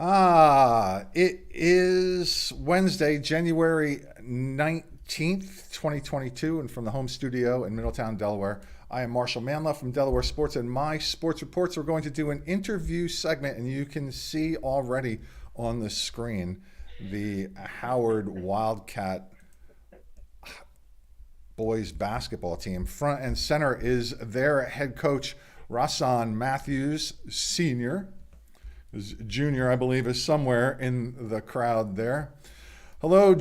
It is Wednesday, January 19th, 2022, and from the home studio in Middletown, Delaware. I am Marshal Manlove from Delaware Sports, and my sports reports are going to do an interview segment, and you can see already on the screen the Howard Wildcat Boys Basketball team. Front and center is their head coach, Rasan Matthews, Sr., Junior, I believe, is somewhere in the crowd there. Hello,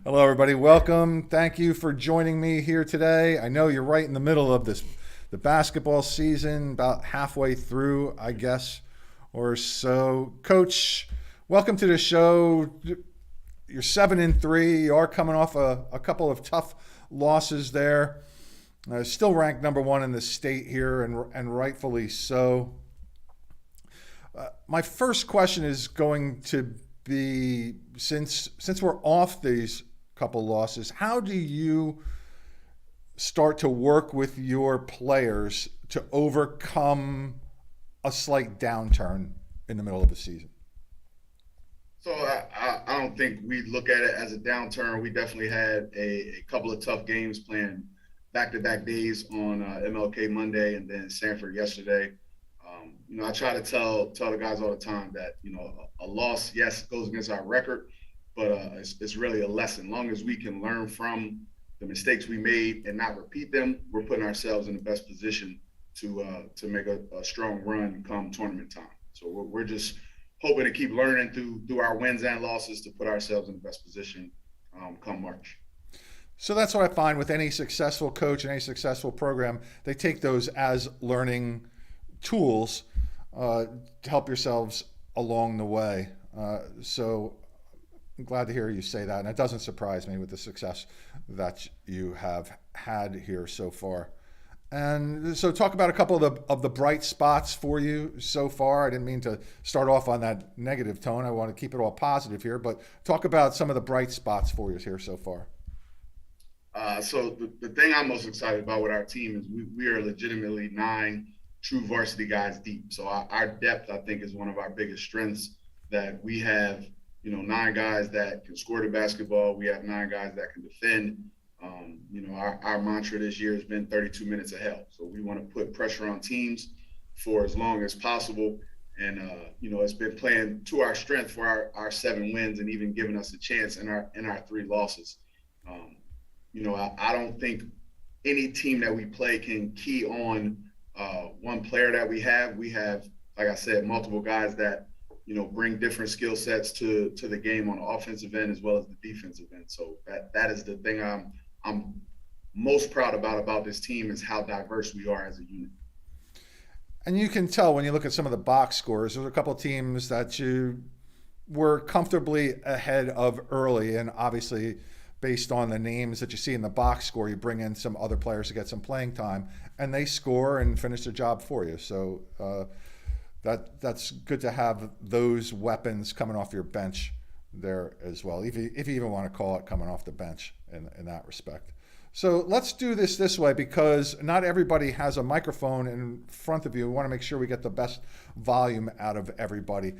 Hello, everybody. Welcome. Thank you for joining me here today. I know you're right in the middle of the basketball season, about halfway through, I guess, or so. Coach, welcome to the show. You're 7-3. You are coming off a couple of tough losses there. Still ranked number one in the state here, and rightfully so. My first question is going to be, since we're off these couple losses, how do you start to work with your players to overcome a slight downturn in the middle of the season? So I don't think we look at it as a downturn. We definitely had a couple of tough games playing back-to-back days on MLK Monday and then Sanford yesterday. I try to tell the guys all the time that, a loss, yes, goes against our record, but it's really a lesson. As long as we can learn from the mistakes we made and not repeat them, we're putting ourselves in the best position to make a strong run come tournament time. So we're just hoping to keep learning through our wins and losses to put ourselves in the best position come March. So that's what I find with any successful coach and any successful program. They take those as learning tools to help yourselves along the way. So I'm glad to hear you say that. And it doesn't surprise me with the success that you have had here so far. And so talk about a couple of the bright spots for you so far. I didn't mean to start off on that negative tone. I want to keep it all positive here, but talk about some of the bright spots for you here so far. So the thing I'm most excited about with our team is we are legitimately 9 true varsity guys deep. So our depth, I think, is one of our biggest strengths, that we have, 9 guys that can score the basketball. We have 9 guys that can defend. Our mantra this year has been 32 minutes of hell. So we want to put pressure on teams for as long as possible. And, it's been playing to our strength for our 7 wins and even giving us a chance in our 3 losses. I don't think any team that we play can key on one player that we have. We have, like I said, multiple guys that, bring different skill sets to the game on the offensive end as well as the defensive end. So that is the thing I'm most proud about this team, is how diverse we are as a unit. And you can tell when you look at some of the box scores, there's a couple of teams that you were comfortably ahead of early, and obviously based on the names that you see in the box score, you bring in some other players to get some playing time, and they score and finish the job for you. So that's good to have those weapons coming off your bench there as well, if you even want to call it coming off the bench in that respect. So let's do this way, because not everybody has a microphone in front of you. We want to make sure we get the best volume out of everybody.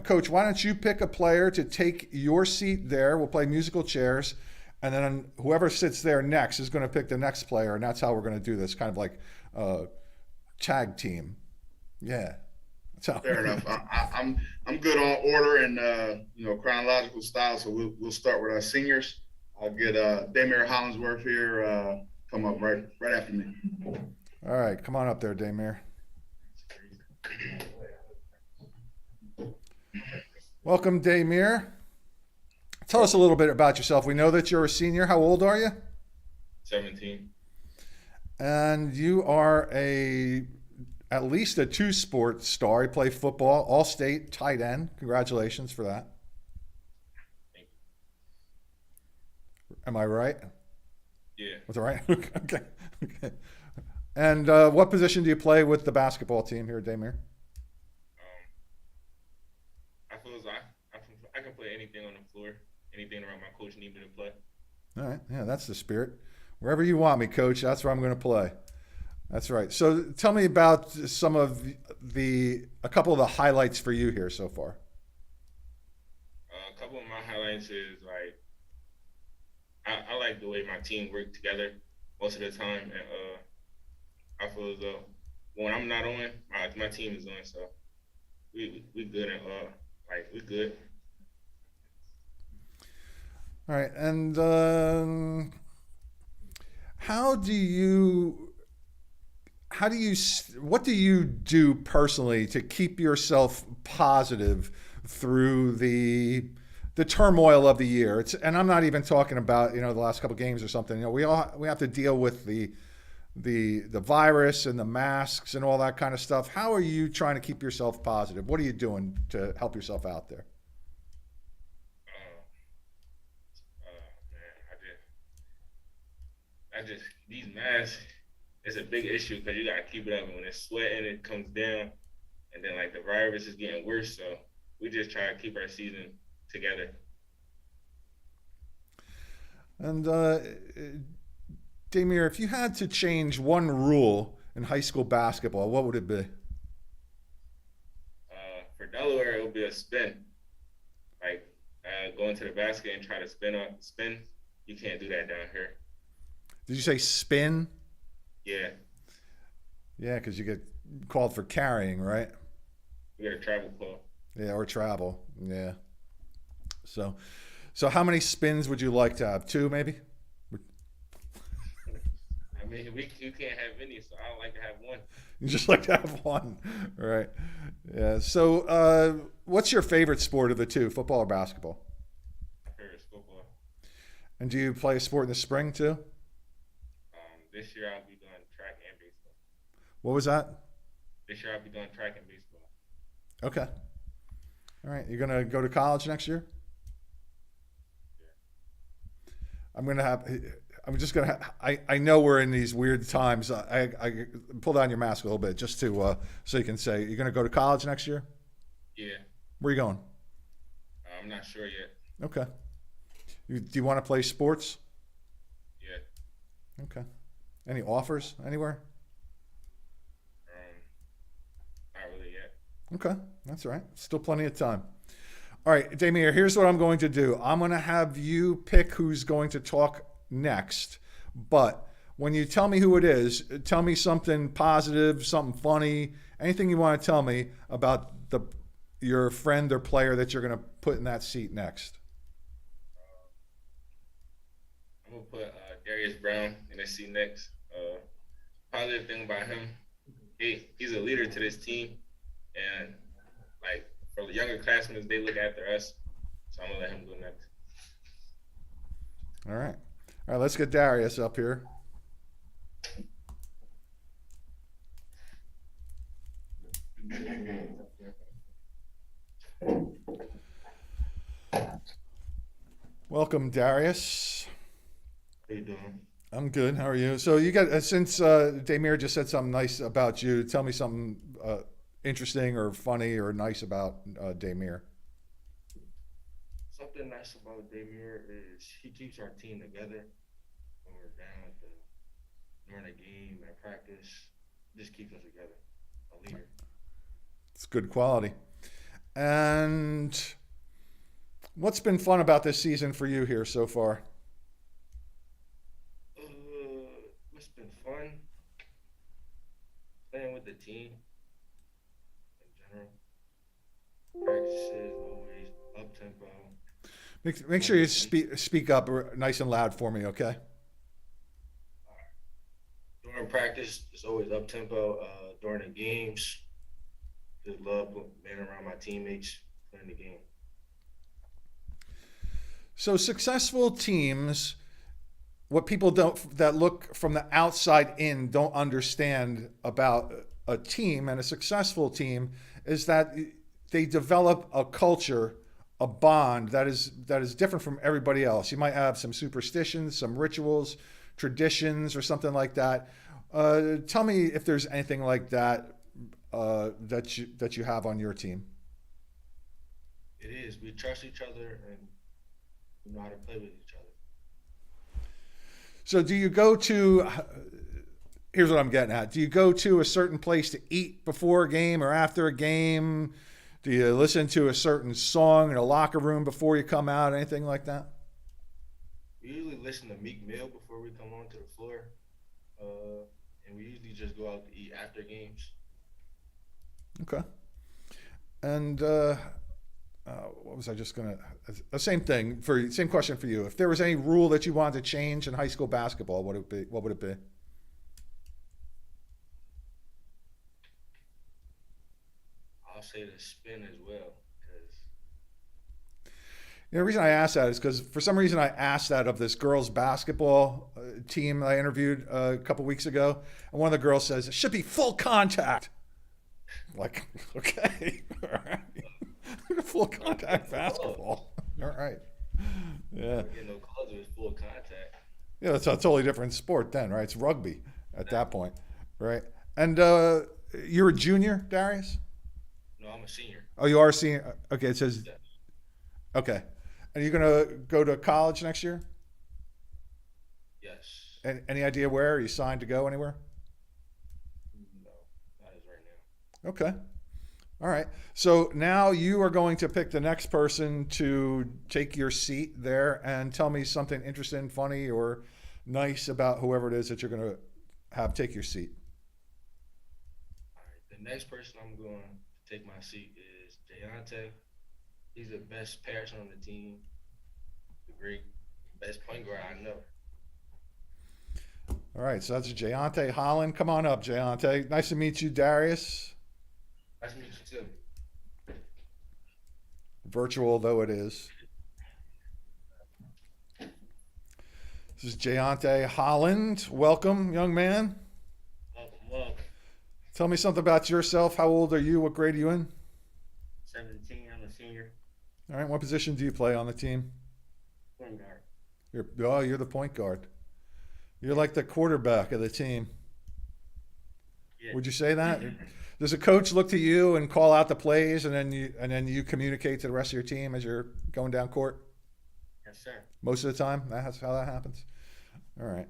Coach, why don't you pick a player to take your seat there? We'll play musical chairs. And then whoever sits there next is going to pick the next player, and that's how we're going to do this, kind of like tag team. Yeah. Fair enough. I'm good on order and chronological style. So we'll start with our seniors. I'll get Damir Hollingsworth here come up right after me. All right, come on up there, Damir. Welcome, Damir. Tell us a little bit about yourself. We know that you're a senior. How old are you? 17. And you are at least a 2-sport star. You play football, all-state, tight end. Congratulations for that. Thank you. Am I right? Yeah. Was it right? Okay. And what position do you play with the basketball team here, Damir? I feel as I can play anything on the floor, anything around my coach need me to play. All right. Yeah, that's the spirit. Wherever you want me, Coach, that's where I'm going to play. That's right. So tell me about some of a couple of the highlights for you here so far. A couple of my highlights is like I like the way my team work together most of the time, and I feel as though when I'm not on, my team is on, so we good and like we good. All right, and how do you what do you do personally to keep yourself positive through the turmoil of the year? And I'm not even talking about the last couple of games or something. We have to deal with the virus and the masks and all that kind of stuff. How are you trying to keep yourself positive? What are you doing to help yourself out there? Man, I just these masks. It's a big issue because you gotta keep it up. And when it's sweating, it comes down, and then like the virus is getting worse. So we just try to keep our season together. And Damir, if you had to change one rule in high school basketball, what would it be? For Delaware, it would be a spin. Like going to the basket and try to spin. You can't do that down here. Did you say spin? Yeah. Yeah, because you get called for carrying, right? You got a travel call. Yeah, or travel. Yeah. So how many spins would you like to have? 2, maybe? I mean, you can't have any, so I like to have one. You just like to have one, right? Yeah. So, what's your favorite sport of the two, football or basketball? My favorite is football. And do you play a sport in the spring too? This year I'll be doing track and baseball. What was that? This year I'll be doing track and baseball. Okay. All right. You're gonna go to college next year? Yeah. I'm just gonna. I know we're in these weird times. I pull down your mask a little bit just to so you can say you're gonna go to college next year. Yeah. Where are you going? I'm not sure yet. Okay. Do you want to play sports? Yeah. Okay. Any offers anywhere? Not really yet. Okay, that's all right. Still plenty of time. All right, Damir, here's what I'm going to do. I'm going to have you pick who's going to talk next. But when you tell me who it is, tell me something positive, something funny, anything you want to tell me about your friend or player that you're going to put in that seat next. I'm gonna put Darius Brown in the seat next. Positive thing about him, he's a leader to this team, and like for the younger classmen, they look after us. So I'm gonna let him go next. All right. All right, let's get Darius up here. Welcome, Darius. How you doing? I'm good. How are you? So you got since Damir just said something nice about you. Tell me something interesting or funny or nice about Damir. Something nice about Damir is he keeps our team together when we're down during the game and practice. Just keeps us together. A leader. It's good quality. And what's been fun about this season for you here so far? What's been fun? Playing with the team in general. Practices always up tempo. Make sure you speak up nice and loud for me, okay? During practice, it's always up tempo. During the games, just love being around my teammates playing the game. So successful teams, what people that look from the outside in don't understand about a team and a successful team is that they develop a culture, a bond that is different from everybody else. You might have some superstitions, some rituals, traditions, or something like that. Tell me if there's anything like that that you have on your team. It is. We trust each other and we know how to play with each other. So do you go to here's what I'm getting at. Do you go to a certain place to eat before a game or after a game? Do you listen to a certain song in a locker room before you come out? Anything like that? We usually listen to Meek Mill before we come onto the floor, and we usually just go out to eat after games. Okay. And what was I just gonna? The same thing for same question for you. If there was any rule that you wanted to change in high school basketball, what would it be? What would it be? I'll say the spin as well, because The reason I asked that is because for some reason I asked that of this girls' basketball team I interviewed a couple weeks ago, and one of the girls says it should be full contact. Like, okay, all right, full contact basketball. All right, yeah, no calls, it was full contact. yeah. That's a totally different sport then, right? It's rugby at that point, right? And you're a junior, Darius? No, I'm a senior. Oh, you are a senior. Okay, it says Yeah. okay. And you're gonna go to college next year? Yes. Any idea where? Are you signed to go anywhere? No, not as right now. Okay. All right. So now you are going to pick the next person to take your seat there and tell me something interesting, funny, or nice about whoever it is that you're going to have take your seat. All right, the next person I'm going to take my seat is Jayante. He's the best passer on the team, the great best point guard I know. All right. So that's Jayante Holland. Come on up, Jayante. Nice to meet you, Darius. Nice to meet you too. Virtual though it is. This is Jayante Holland. Welcome, young man. Welcome. Tell me something about yourself. How old are you? What grade are you in? 17, I'm a senior. All right. What position do you play on the team? Point guard. You're the point guard. You're like the quarterback of the team. Yeah. Would you say that? Does a coach look to you and call out the plays, and then you communicate to the rest of your team as you're going down court? Yes, sir. Most of the time, that's how that happens. All right.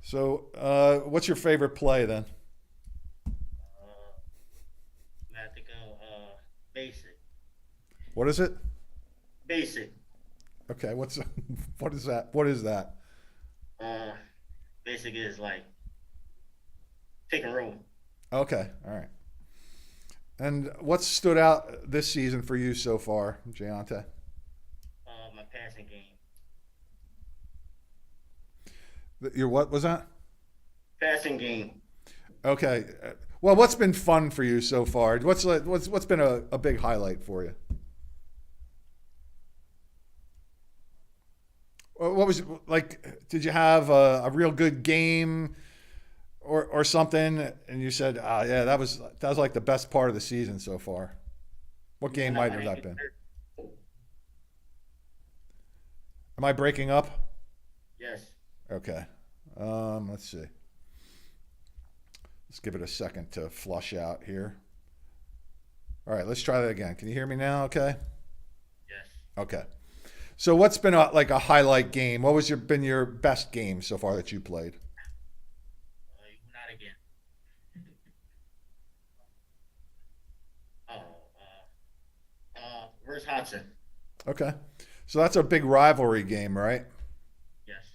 So, what's your favorite play then? I have to go basic. What is it? Basic. Okay. What is that? What is that? Basic is like take a roll. Okay. All right. And what's stood out this season for you so far, Jayante? My passing game. Your what was that? Passing game. Okay. Well, what's been fun for you so far? What's been a big highlight for you? What was like? Did you have a real good game or something? And you said, yeah, that was like the best part of the season so far. What game might have that been? Am I breaking up? Yes. Okay. Let's see. Let's give it a second to flush out here. All right, let's try that again. Can you hear me now? Okay. Yes. Okay. So what's been like a highlight game? What was been your best game so far that you played? Not again. Where's Hudson? Okay. So that's a big rivalry game, right? Yes.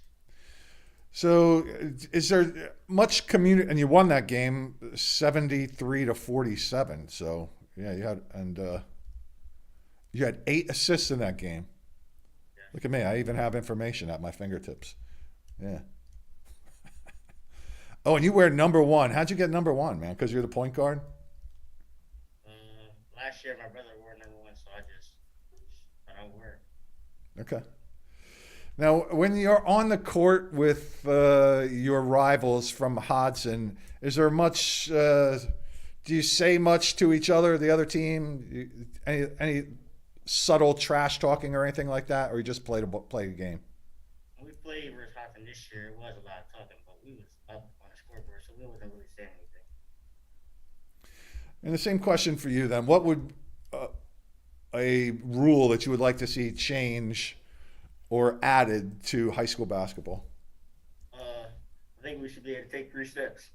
So is there much community, and you won that game 73-47. So yeah, you had 8 assists in that game. Yes. Look at me. I even have information at my fingertips. Yeah. Oh, and you wear number 1. How'd you get number 1, man? Because you're the point guard? Last year my brother wore number 1, so I don't wear it. Okay. Now, when you're on the court with your rivals from Hodson, is there much? Do you say much to each other, the other team? Any subtle trash talking or anything like that, or you just play a game? When we played versus Hudson this year, it was a lot of talking, but we was up on the scoreboard, so we wasn't really saying anything. And the same question for you then: what would a rule that you would like to see change or added to high school basketball? I think we should be able to take 3 steps.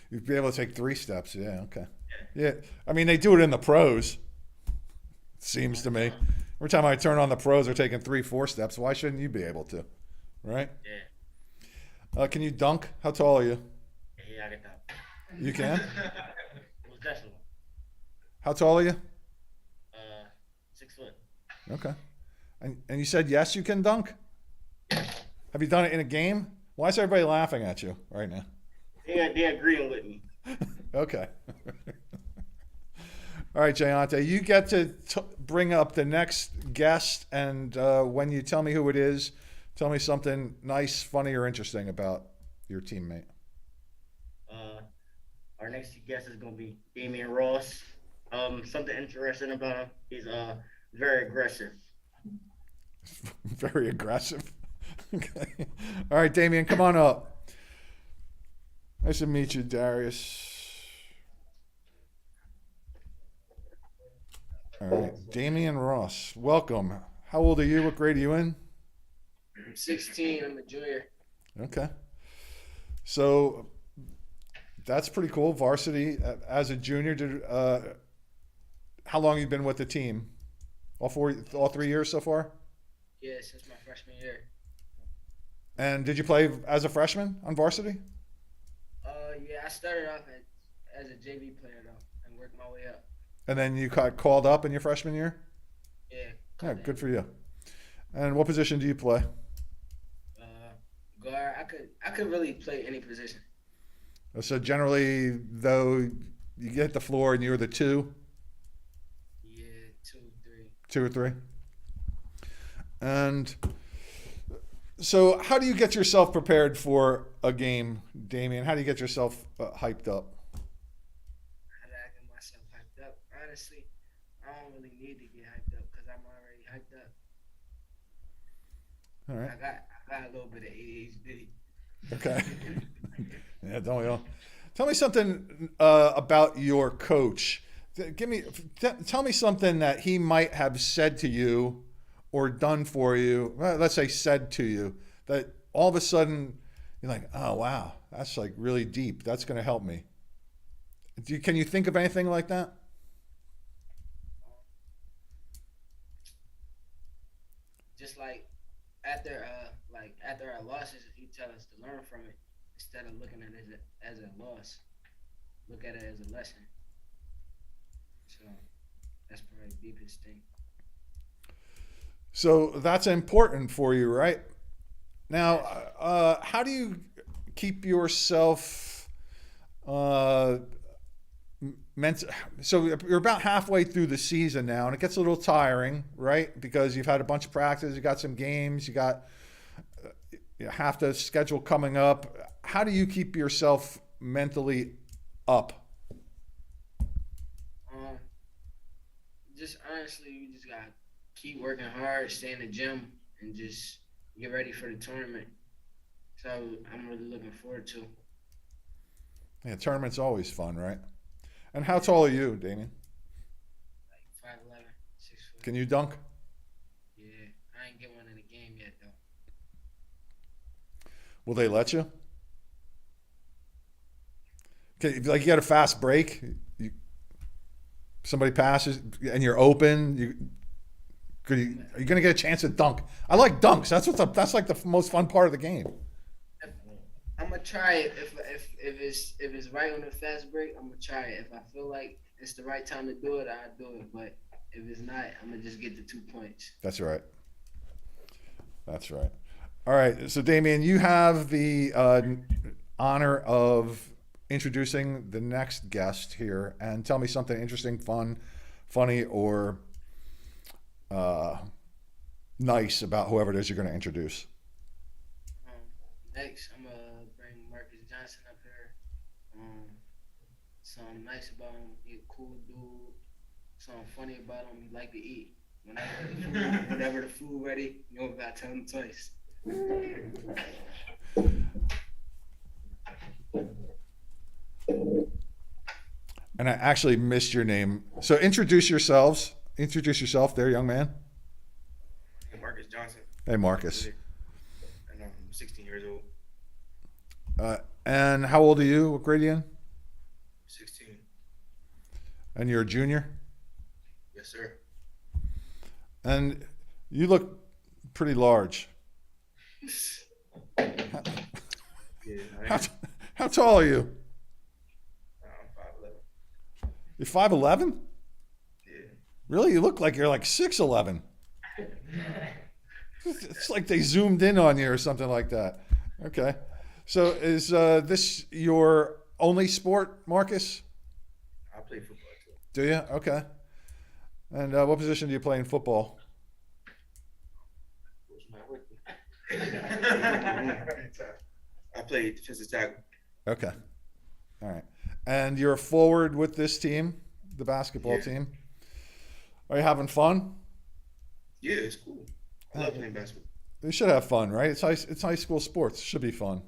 You'd be able to take 3 steps. Yeah, okay. Yeah, I mean, they do it in the pros, it seems to me. Every time I turn on the pros, they're taking 3, 4 steps. Why shouldn't you be able to? Right? Yeah. Can you dunk? How tall are you? Yeah, I get that. You can? Most definitely. How tall are you? 6 foot. Okay. And you said yes, you can dunk? Have you done it in a game? Why is everybody laughing at you right now? They're agreeing with me. Okay. All right, Jayante, you get to bring up the next guest, and when you tell me who it is, tell me something nice, funny, or interesting about your teammate. Our next guest is going to be Damian Ross. Something interesting about him, he's very aggressive. Very aggressive. Okay. All right, Damian, come on up. Nice to meet you, Darius. All right, Damian Ross, welcome. How old are you? What grade are you in? I'm 16. I'm a junior. Okay. So that's pretty cool. Varsity as a junior. How long have you been with the team? All 3 years so far? Yeah, since my freshman year. And did you play as a freshman on varsity? Yeah, I started off as a JV player though, and worked my way up. And then you got called up in your freshman year? Yeah. Yeah, good for you. And what position do you play? Guard. I could really play any position. So generally, though, you get the floor and you're the 2? Yeah, 2, 3. 2 or 3? And so how do you get yourself prepared for a game, Damian? How do you get yourself hyped up? How do I get myself hyped up? Honestly, I don't really need to get hyped up because I'm already hyped up. All right. I got a little bit of ADHD. Okay. Yeah, don't we all? Tell me something about your coach. Tell me something that he might have said to you or done for you. Let's say said to you that all of a sudden you're like, oh wow, that's like really deep. That's going to help me. Can you think of anything like that? Just like after our losses, he tell us to learn from it instead of looking at it as a loss. Look at it as a lesson. So that's probably the deepest thing. So that's important for you, right? Now, how do you keep yourself so you're about halfway through the season now, and it gets a little tiring, right? Because you've had a bunch of practice, you got some games, you got half the schedule coming up. How do you keep yourself mentally up? Just honestly, you just gotta keep working hard, stay in the gym, and just get ready for the tournament. So I'm really looking forward to. Yeah, tournament's always fun, right? And how tall are you, Damian? Like 5'11", 6 foot. Can you dunk? Yeah, I ain't get one in the game yet though. Will they let you? Okay, like you got a fast break, somebody passes and you're open. Are you going to get a chance to dunk? I like dunks. That's like the most fun part of the game. I'm gonna try it if it's right on the fast break. I'm gonna try it. If I feel like it's the right time to do it, I'll do it. But if it's not, I'm gonna just get the 2 points. That's right. That's right. All right. So, Damian, you have the honor of introducing the next guest here, and tell me something interesting, fun, funny, or nice about whoever it is you're going to introduce. Next, I'm gonna bring Marcus Johnson up here. Something nice about him. He a cool dude. Something funny about him. He like to eat. Whenever the food ready, you don't gotta tell him twice. And I actually missed your name. So introduce yourselves. Introduce yourself there, young man. I'm Marcus Johnson. Hey, Marcus. And I'm 16 years old. And how old are you? What grade are you in? And you're a junior? Yes, sir. And you look pretty large. Yeah, How, how tall are you? I'm 5'11". You're 5'11"? Yeah. Really? You look like you're like 6'11". It's like they zoomed in on you or something like that. Okay. So is this your only sport, Marcus? I play football too. Do you? Okay. And what position do you play in football? I play defensive tackle. Okay. All right. And you're a forward with this team, the basketball Yeah. team. Are you having fun? Yeah, it's cool. I love playing basketball. You should have fun, right? It's high school sports. It should be fun.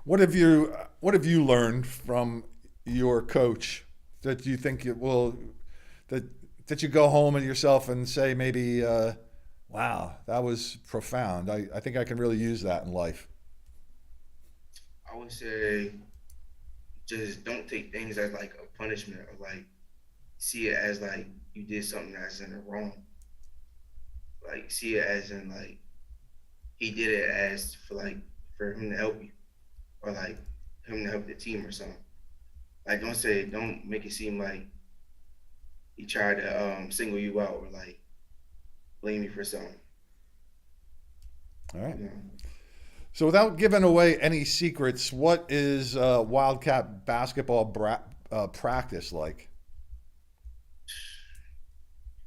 What have you learned from your coach that you think it will that you go home and yourself and say maybe wow, that was profound. I think I can really use that in life. I would say just don't take things as like a punishment or like see it as like you did something that's in the wrong. Like see it as in like he did it as for him to help you or like him to help the team or something. Like don't make it seem like he tried to single you out or like blame you for something. All right. You know? So without giving away any secrets, what is Wildcat basketball practice like?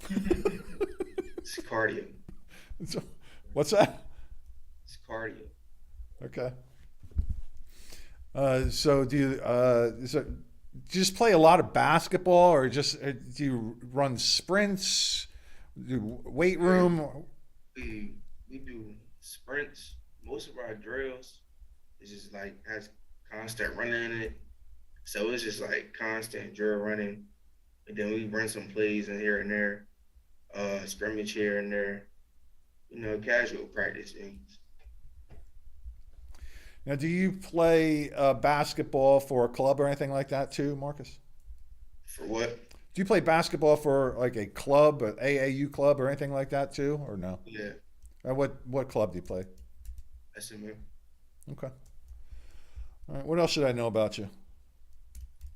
It's cardio. So, what's that? It's cardio. Okay. So do you just play a lot of basketball, or just do you run sprints, do weight room? We do sprints. Most of our drills is just like has constant running in it. So it's just like constant drill running. And then we run some plays in here and there, scrimmage here and there, casual practice things. Now, do you play basketball for a club or anything like that too, Marcus? For what? Do you play basketball for like a club, an AAU club, or anything like that too, or no? Yeah, What club do you play? SMU. Okay. All right. What else should I know about you?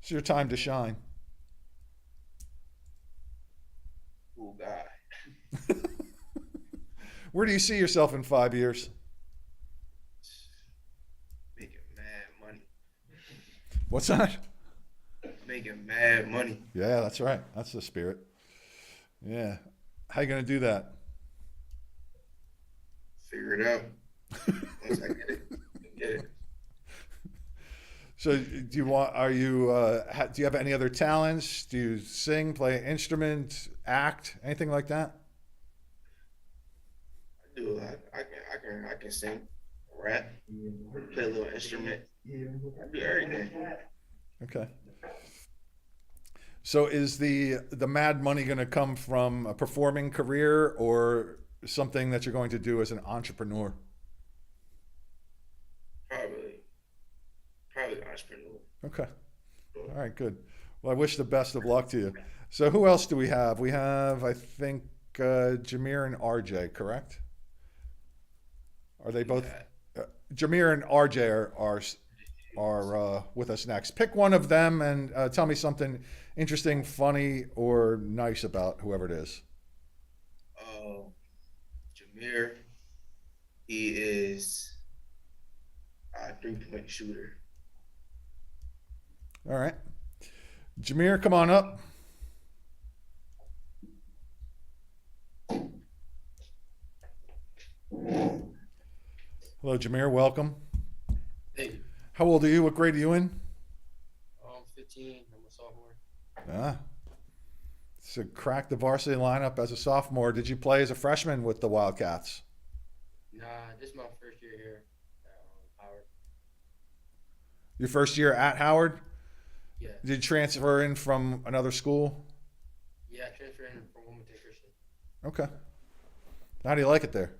It's your time to shine. Cool guy. Where do you see yourself in 5 years? Making mad money. What's that? Making mad money. Yeah, that's right. That's the spirit. Yeah. How you gonna do that? Figure it out. Once I get it. So, do you have any other talents? Do you sing, play an instrument, act, anything like that? I do a lot. I can sing, rap, play a little instrument. I do everything. Okay. So, is the mad money going to come from a performing career or something that you're going to do as an entrepreneur? Probably entrepreneur. Okay. All right, good. Well, I wish the best of luck to you. So who else do we have? We have, I think, Damir and RJ, correct? Are they both? Damir and RJ are with us next. Pick one of them and tell me something interesting, funny, or nice about whoever it is. Damir, he is a 3-point shooter. All right. Damir, come on up. Hello, Damir. Welcome. Hey, How old are you? What grade are you in? I'm 15. I'm a sophomore. Ah. So crack the varsity lineup as a sophomore. Did you play as a freshman with the Wildcats? Nah, this is my first year here at Howard. Your first year at Howard? Yeah. Did you transfer in from another school? Yeah, I transferred in from Wilmington Christian. Okay. How do you like it there?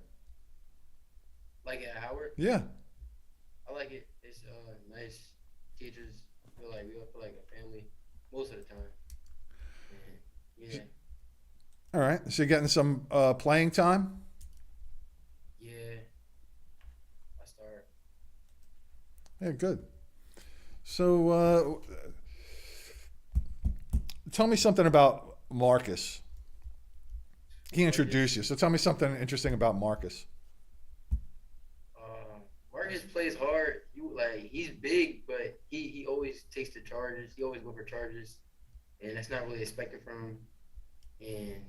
Like at Howard, Yeah. I like it. It's nice. Teachers feel like we all feel like a family most of the time. Yeah, All right. So you're getting some playing time. yeah. I start. Yeah, good. So tell me something about Marcus. He introduced you. So tell me something interesting about Marcus. Marcus plays hard. He's big, but he always takes the charges. He always go for charges, and that's not really expected from him. And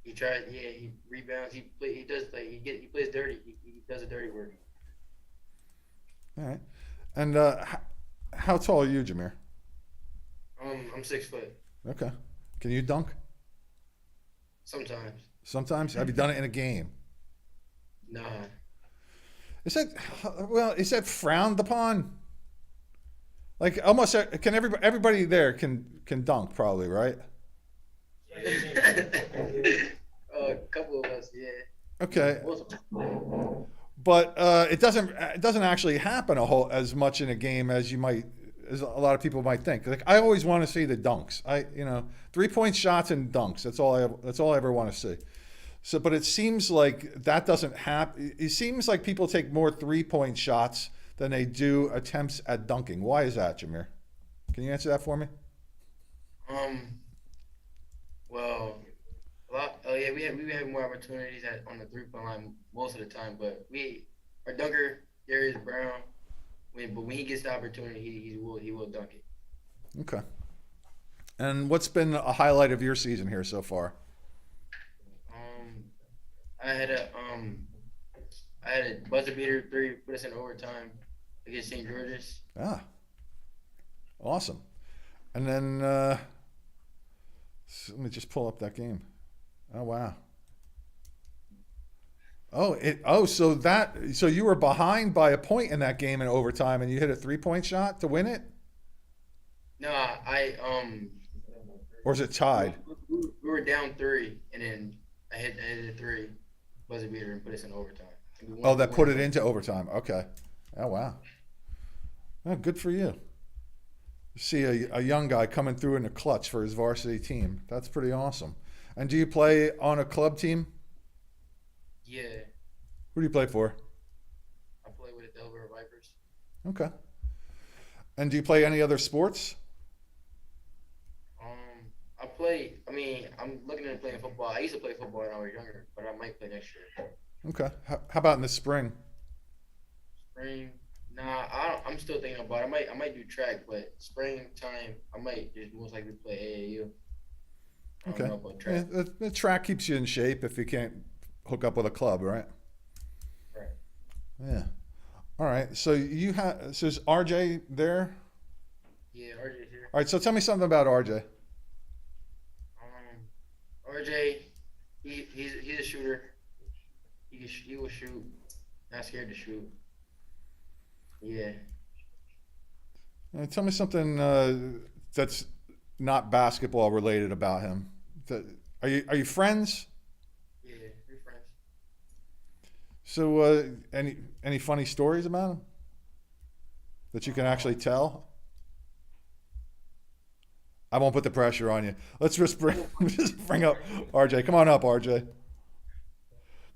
he tries. Yeah, he rebounds. He does he plays dirty. He does the dirty work. All right. And how tall are you, Jamir? I'm 6 foot. Okay. Can you dunk? Sometimes. Sometimes. Have you done it in a game? Nah. Is that frowned upon? Like almost can everybody there can dunk probably, right? A couple of us, yeah. Okay. Most of But it doesn't actually happen as much in a game as a lot of people might think. Like I always want to see the dunks. 3-point shots and dunks. That's all I ever want to see. So, but it seems like that doesn't happen. It seems like people take more 3-point shots than they do attempts at dunking. Why is that, Jamir? Can you answer that for me? Well, a lot. Oh yeah, we have more opportunities on the 3-point line most of the time, but our dunker Darius Brown. But when he gets the opportunity, he will dunk it. Okay. And what's been a highlight of your season here so far? I had a buzzer beater 3 put us in overtime against St. George's. Ah, awesome. And then let me just pull up that game. Oh wow. So you were behind by a point in that game in overtime, and you hit a 3-point shot to win it, No, or is it tied? we were down 3, and then I hit a 3 buzzer beater and put us in overtime. Oh, that put it into overtime. Okay. Oh wow. Oh, good for you. See a young guy coming through in the clutch for his varsity team. That's pretty awesome. And do you play on a club team? Yeah, Who do you play for? I play with the Delaware Vipers. Okay. And do you play any other sports? I'm looking at playing football. I used to play football when I was younger, but I might play next year. Okay. How about in the spring? Spring? Nah, I'm still thinking about it. I might do track, but springtime, I might just most likely play AAU. I don't know about track. Yeah, the track keeps you in shape if you can't hook up with a club, right? Right. Yeah. All right. So is RJ there? Yeah, RJ's here. All right. So tell me something about RJ. RJ, he's a shooter. He will shoot. Not scared to shoot. Yeah. Tell me something that's not basketball related about him. Are you friends? Yeah, we're friends. So any funny stories about him that you can actually tell? I won't put the pressure on you. Let's just bring up RJ. Come on up, RJ.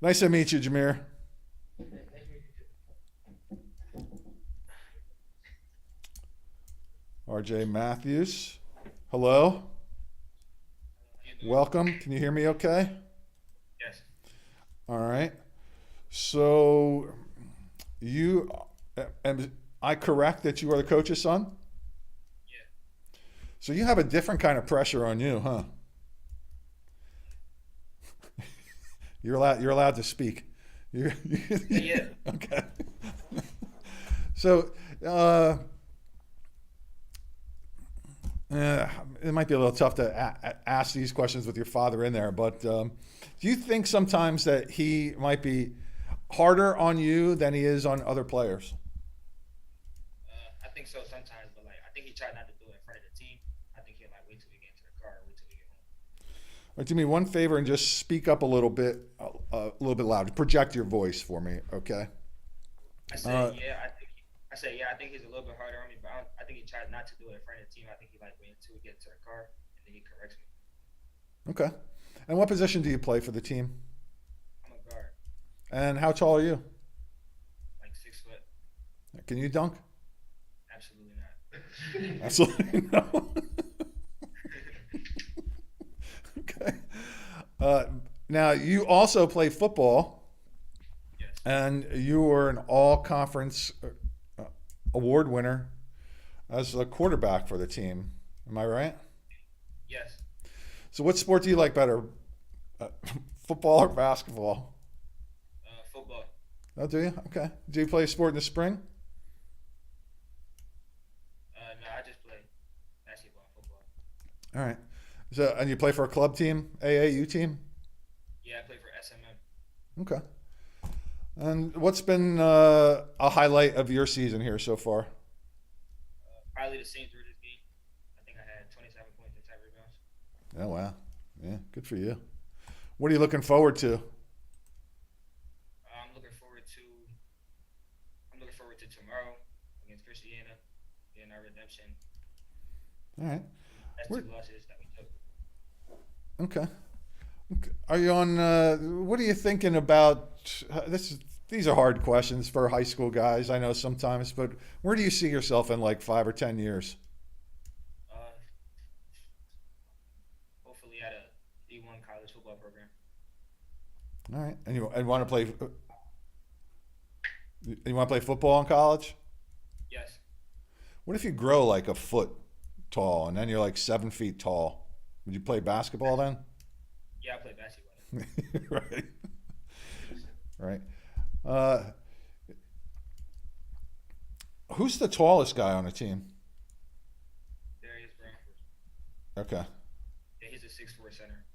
Nice to meet you, Jamir. RJ Matthews. Hello. Welcome. Can you hear me okay? Yes. All right. So am I correct that you are the coach's son? Yeah. So you have a different kind of pressure on you, huh? You're allowed to speak. Yeah. Okay. So it might be a little tough to ask these questions with your father in there, but do you think sometimes that he might be harder on you than he is on other players? I think so sometimes, but I think he tried not to do it in front of the team. I think he'll wait till we get into the car, wait till we get home. All right, do me one favor and just speak up a little bit loud. Project your voice for me, okay? I say I think he's a little bit harder on me, but I think he tried not to do it in front of the team. I think he wait until we get into the car and then he corrects me. Okay. And what position do you play for the team? I'm a guard, And how tall are you? like 6 foot. Can you dunk? Absolutely not. Absolutely no. Okay. Now, you also play football, Yes. and you were an all-conference award winner as a quarterback for the team. Am I right? Yes. So what sport do you like better, football or basketball? Football. Oh, do you? Okay. Do you play a sport in the spring? No, I just play basketball, football. All right. So, and you play for a club team, AAU team? Yeah, I play for SMM. Okay. And what's been a highlight of your season here so far? Probably the St. George's game. I think I had 27 points and 10 rebounds. Oh, wow. Yeah, good for you. What are you looking forward to? I'm looking forward to tomorrow against Christiana in our redemption. All right. That's Where- 2 losses that we took. Okay. Are you on? What are you thinking about? These are hard questions for high school guys. I know sometimes, but where do you see yourself in like 5 or 10 years? Hopefully at a D1 college football program. All right. And you want to play? You want to play football in college? Yes. What if you grow like a foot tall and then you're like 7 feet tall? Would you play basketball then? Yeah, I play basketball. Right. Right. Who's the tallest guy on the team? Darius Brown. Okay. Yeah, he's a 6'4" center.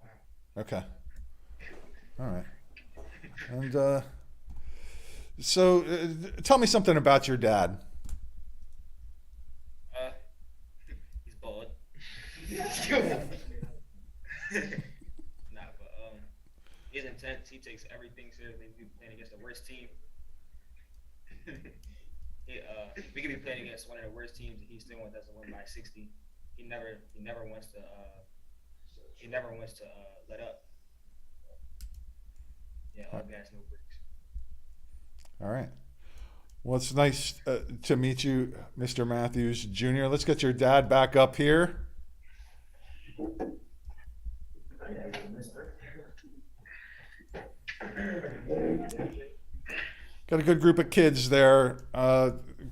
Okay. All right. And so tell me something about your dad. He's bald. Nah, but he's intense. He takes everything seriously. We be playing against the worst team. We could be playing against one of the worst teams, and he still doesn't win by 60. He never wants to. He never wants to let up. Yeah, all gas, no brakes. All right. Well, it's nice to meet you, Mr. Matthews Jr. Let's get your dad back up here. Got a good group of kids there.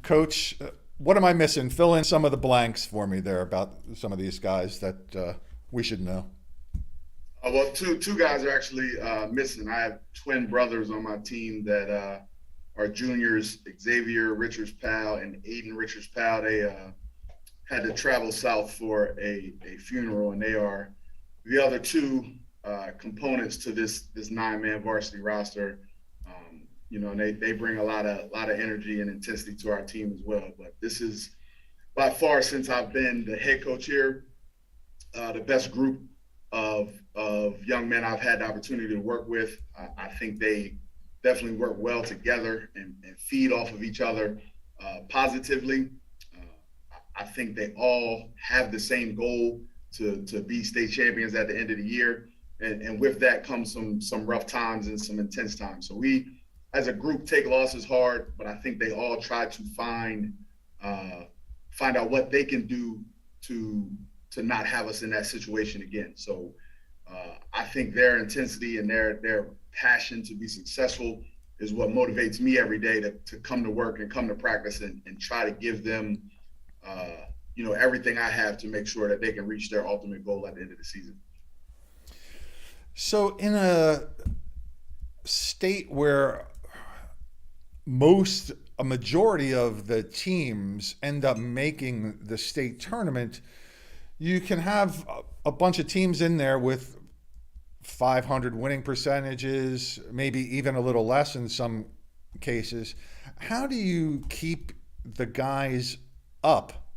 Coach, what am I missing? Fill in some of the blanks for me there about some of these guys that we should know. Well, two guys are actually missing. I have twin brothers on my team that are juniors, Xavier Richards-Powell and Aiden Richards-Powell. They had to travel south for a funeral, and they are the other two components to this 9-man varsity roster. And they bring a lot of energy and intensity to our team as well. But this is by far, since I've been the head coach here, the best group of young men I've had the opportunity to work with. I think they definitely work well together and feed off of each other positively. I think they all have the same goal to be state champions at the end of the year. And with that comes some rough times and some intense times. So we, as a group, take losses hard, but I think they all try to find out what they can do to not have us in that situation again. So I think their intensity and their passion to be successful is what motivates me every day to come to work and come to practice and try to give them everything I have to make sure that they can reach their ultimate goal at the end of the season. So in a state where a majority of the teams end up making the state tournament, you can have a bunch of teams in there with 500 winning percentages, maybe even a little less in some cases. How do you keep the guys up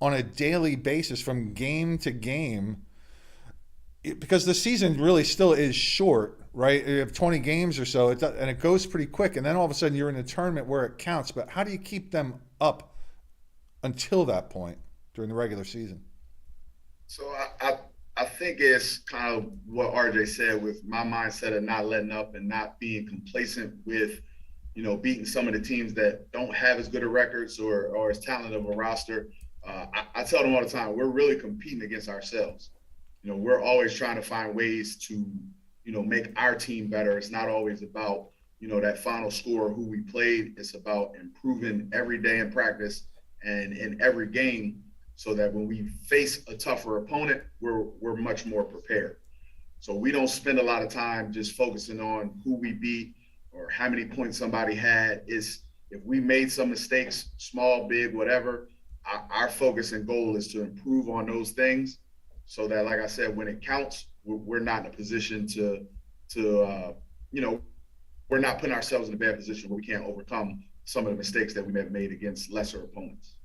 on a daily basis from game to game? Because the season really still is short, right? You have 20 games or so, and it goes pretty quick. And then all of a sudden you're in a tournament where it counts. But how do you keep them up until that point during the regular season? So I I think it's kind of what RJ said with my mindset of not letting up and not being complacent with, beating some of the teams that don't have as good a records or as talented of a roster. I tell them all the time, we're really competing against ourselves. We're always trying to find ways to, make our team better. It's not always about, that final score, who we played. It's about improving every day in practice and in every game so that when we face a tougher opponent, we're much more prepared. So we don't spend a lot of time just focusing on who we beat or how many points somebody had. If we made some mistakes, small, big, whatever, our focus and goal is to improve on those things so that, like I said, when it counts, we're not in a position to we're not putting ourselves in a bad position where we can't overcome some of the mistakes that we may have made against lesser opponents.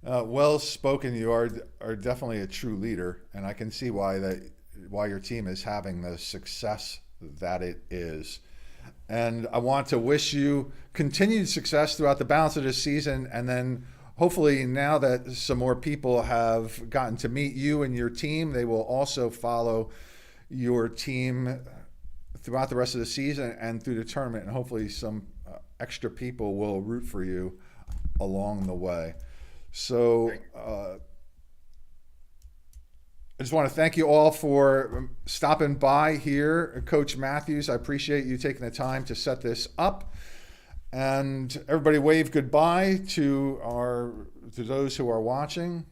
Well spoken. You are definitely a true leader, and I can see why your team is having the success that it is. And I want to wish you continued success throughout the balance of this season, and then hopefully now that some more people have gotten to meet you and your team, they will also follow your team throughout the rest of the season and through the tournament, and hopefully some extra people will root for you along the way. So I just want to thank you all for stopping by here. Coach Matthews, I appreciate you taking the time to set this up. And everybody wave goodbye to those who are watching.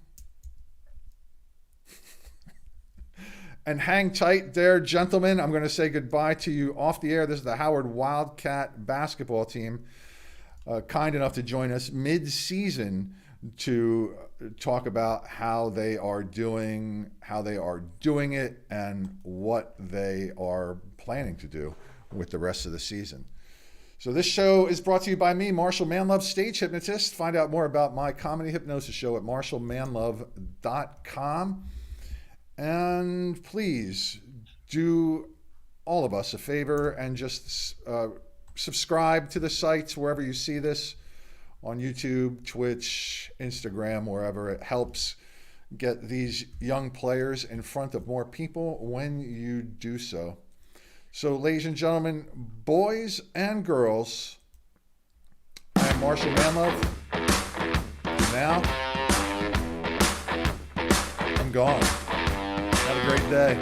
And hang tight there, gentlemen. I'm going to say goodbye to you off the air. This is the Howard Wildcat basketball team, kind enough to join us mid-season to talk about how they are doing it, and what they are planning to do with the rest of the season. So this show is brought to you by me, Marshal Manlove, stage hypnotist. Find out more about my comedy hypnosis show at marshalmanlove.com. And please do all of us a favor and just subscribe to the sites wherever you see this, on YouTube, Twitch, Instagram, wherever. It helps get these young players in front of more people when you do so. So, ladies and gentlemen, boys and girls, I'm Marshal Manlove. Now, I'm gone. Have a great day.